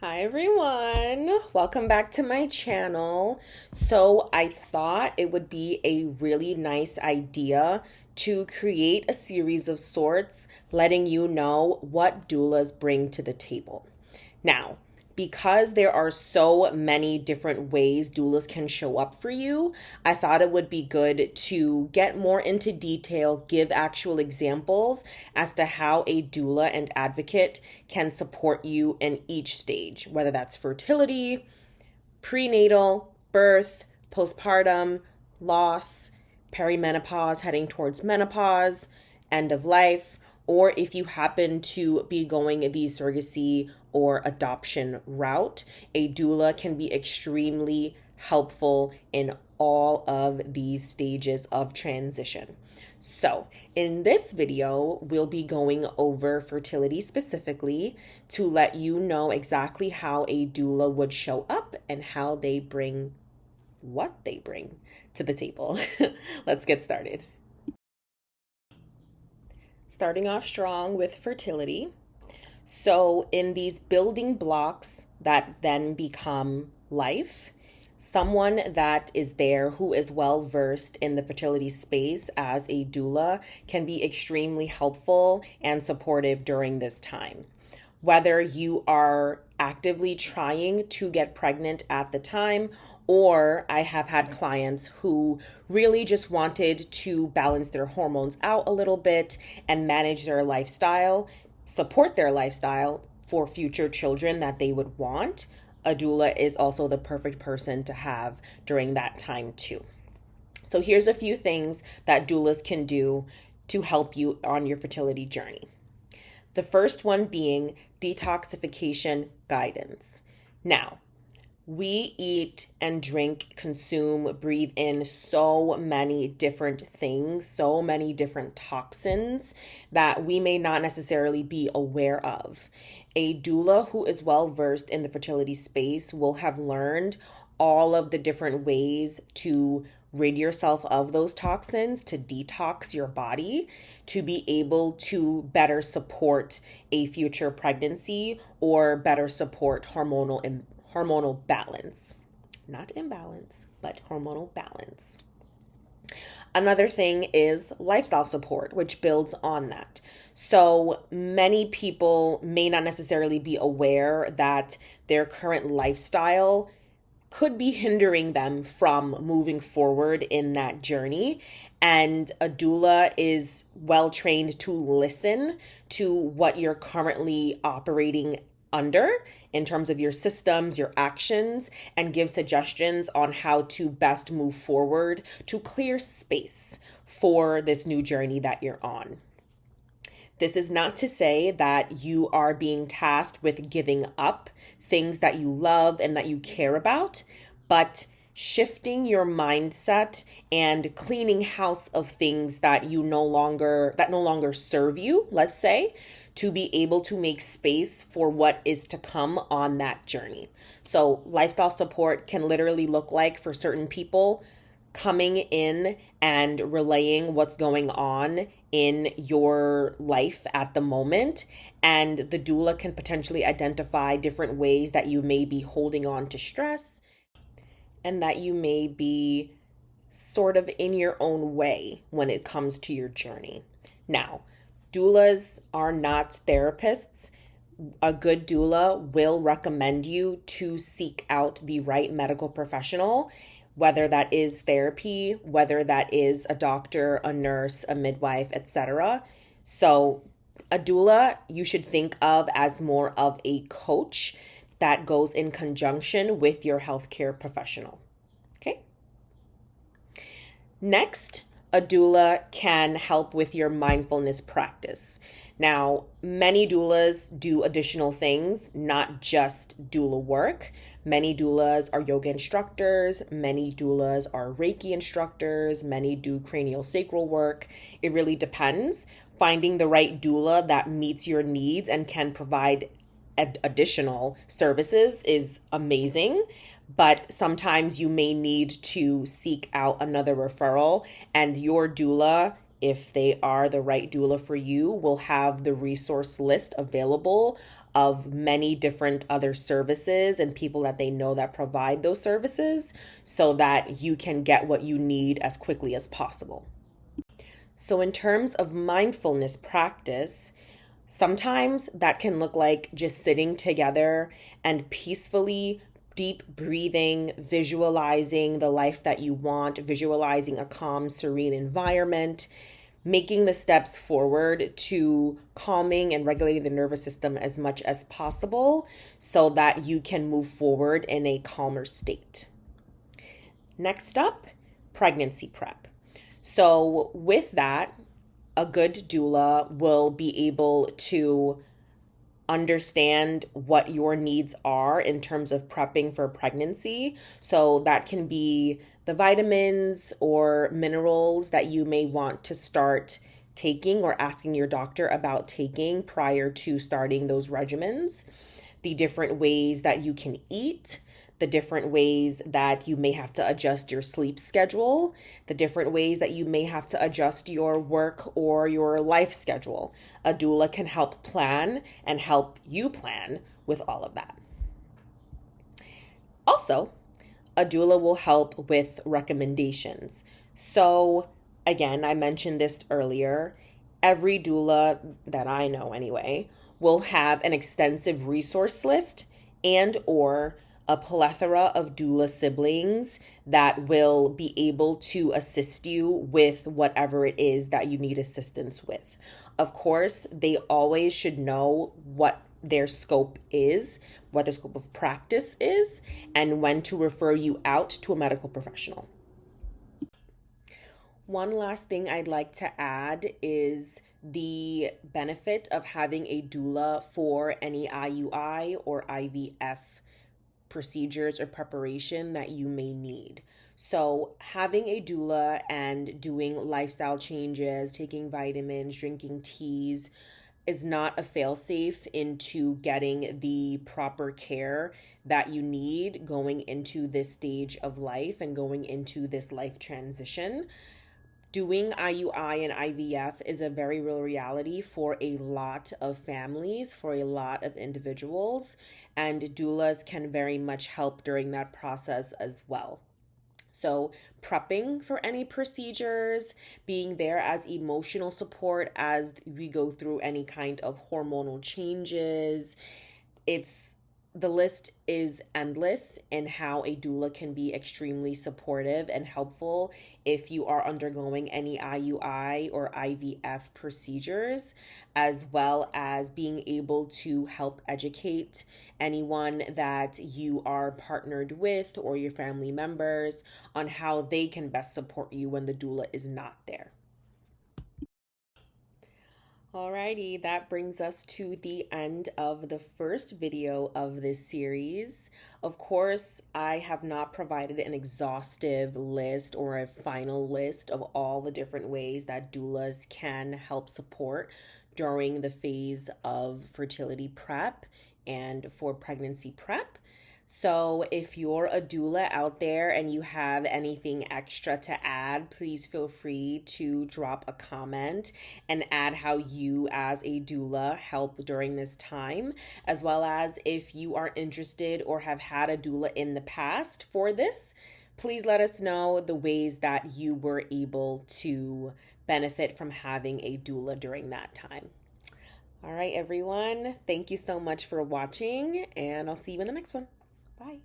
Hi everyone, welcome back to my channel. So I thought it would be a really nice idea to create a series of sorts letting you know what doulas bring to the table. Now, because there are so many different ways doulas can show up for you, I thought it would be good to get more into detail, give actual examples as to how a doula and advocate can support you in each stage, whether that's fertility, prenatal, birth, postpartum, loss, perimenopause, heading towards menopause, end of life, or if you happen to be going the surrogacy or adoption route, a doula can be extremely helpful in all of these stages of transition. So, in this video, we'll be going over fertility specifically to let you know exactly how a doula would show up and how they bring what they bring to the table. Let's get started. Starting off strong with fertility. So, in these building blocks that then become life, someone that is there who is well versed in the fertility space as a doula can be extremely helpful and supportive during this time. Whether you are actively trying to get pregnant at the time, or I have had clients who really just wanted to balance their hormones out a little bit and manage their lifestyle, support their lifestyle for future children that they would want. A doula is also the perfect person to have during that time too. So here's a few things that doulas can do to help you on your fertility journey. The first one being detoxification guidance. Now, we eat and drink, consume, breathe in so many different things, so many different toxins that we may not necessarily be aware of. A doula who is well versed in the fertility space will have learned all of the different ways to rid yourself of those toxins, to detox your body, to be able to better support a future pregnancy or better support hormonal balance. Not imbalance, but hormonal balance. Another thing is lifestyle support, which builds on that. So many people may not necessarily be aware that their current lifestyle could be hindering them from moving forward in that journey. And a doula is well trained to listen to what you're currently operating under in terms of your systems, your actions, and give suggestions on how to best move forward to clear space for this new journey that you're on. This is not to say that you are being tasked with giving up things that you love and that you care about, but shifting your mindset and cleaning house of things that no longer serve you, let's say, to be able to make space for what is to come on that journey. So lifestyle support can literally look like, for certain people, coming in and relaying what's going on in your life at the moment. And the doula can potentially identify different ways that you may be holding on to stress and that you may be sort of in your own way when it comes to your journey. Now, doulas are not therapists. A good doula will recommend you to seek out the right medical professional, whether that is therapy, whether that is a doctor, a nurse, a midwife, etc. So a doula you should think of as more of a coach that goes in conjunction with your healthcare professional. Okay? Next, a doula can help with your mindfulness practice. Now, many doulas do additional things, not just doula work. Many doulas are yoga instructors, many doulas are Reiki instructors, many do cranial sacral work. It really depends. Finding the right doula that meets your needs and can provide additional services is amazing, but sometimes you may need to seek out another referral, and your doula if they are the right doula for you, will have the resource list available of many different other services and people that they know that provide those services so that you can get what you need as quickly as possible. So, in terms of mindfulness practice, sometimes that can look like just sitting together and peacefully deep breathing, visualizing the life that you want, visualizing a calm, serene environment, making the steps forward to calming and regulating the nervous system as much as possible so that you can move forward in a calmer state. Next up, pregnancy prep. So, with that, a good doula will be able to understand what your needs are in terms of prepping for pregnancy. So that can be the vitamins or minerals that you may want to start taking or asking your doctor about taking prior to starting those regimens, the different ways that you can eat, the different ways that you may have to adjust your sleep schedule, the different ways that you may have to adjust your work or your life schedule. A doula can help plan and help you plan with all of that. Also, a doula will help with recommendations. So, again, I mentioned this earlier. Every doula that I know anyway will have an extensive resource list and or a plethora of doula siblings that will be able to assist you with whatever it is that you need assistance with. Of course, they always should know what their scope is, what their scope of practice is, and when to refer you out to a medical professional. One last thing I'd like to add is the benefit of having a doula for any IUI or IVF procedures or preparation that you may need. So, having a doula and doing lifestyle changes, taking vitamins, drinking teas is not a fail-safe into getting the proper care that you need going into this stage of life and going into this life transition. Doing IUI and IVF is a very real reality for a lot of families, for a lot of individuals, and doulas can very much help during that process as well. So, prepping for any procedures, being there as emotional support as we go through any kind of hormonal changes, it's the list is endless in how a doula can be extremely supportive and helpful if you are undergoing any IUI or IVF procedures, as well as being able to help educate anyone that you are partnered with or your family members on how they can best support you when the doula is not there. Alrighty, that brings us to the end of the first video of this series. Of course, I have not provided an exhaustive list or a final list of all the different ways that doulas can help support during the phase of fertility prep and for pregnancy prep. So, if you're a doula out there and you have anything extra to add, please feel free to drop a comment and add how you, as a doula, help during this time, as well as if you are interested or have had a doula in the past for this. Please let us know the ways that you were able to benefit from having a doula during that time. All right, everyone, thank you so much for watching, and I'll see you in the next one. Bye.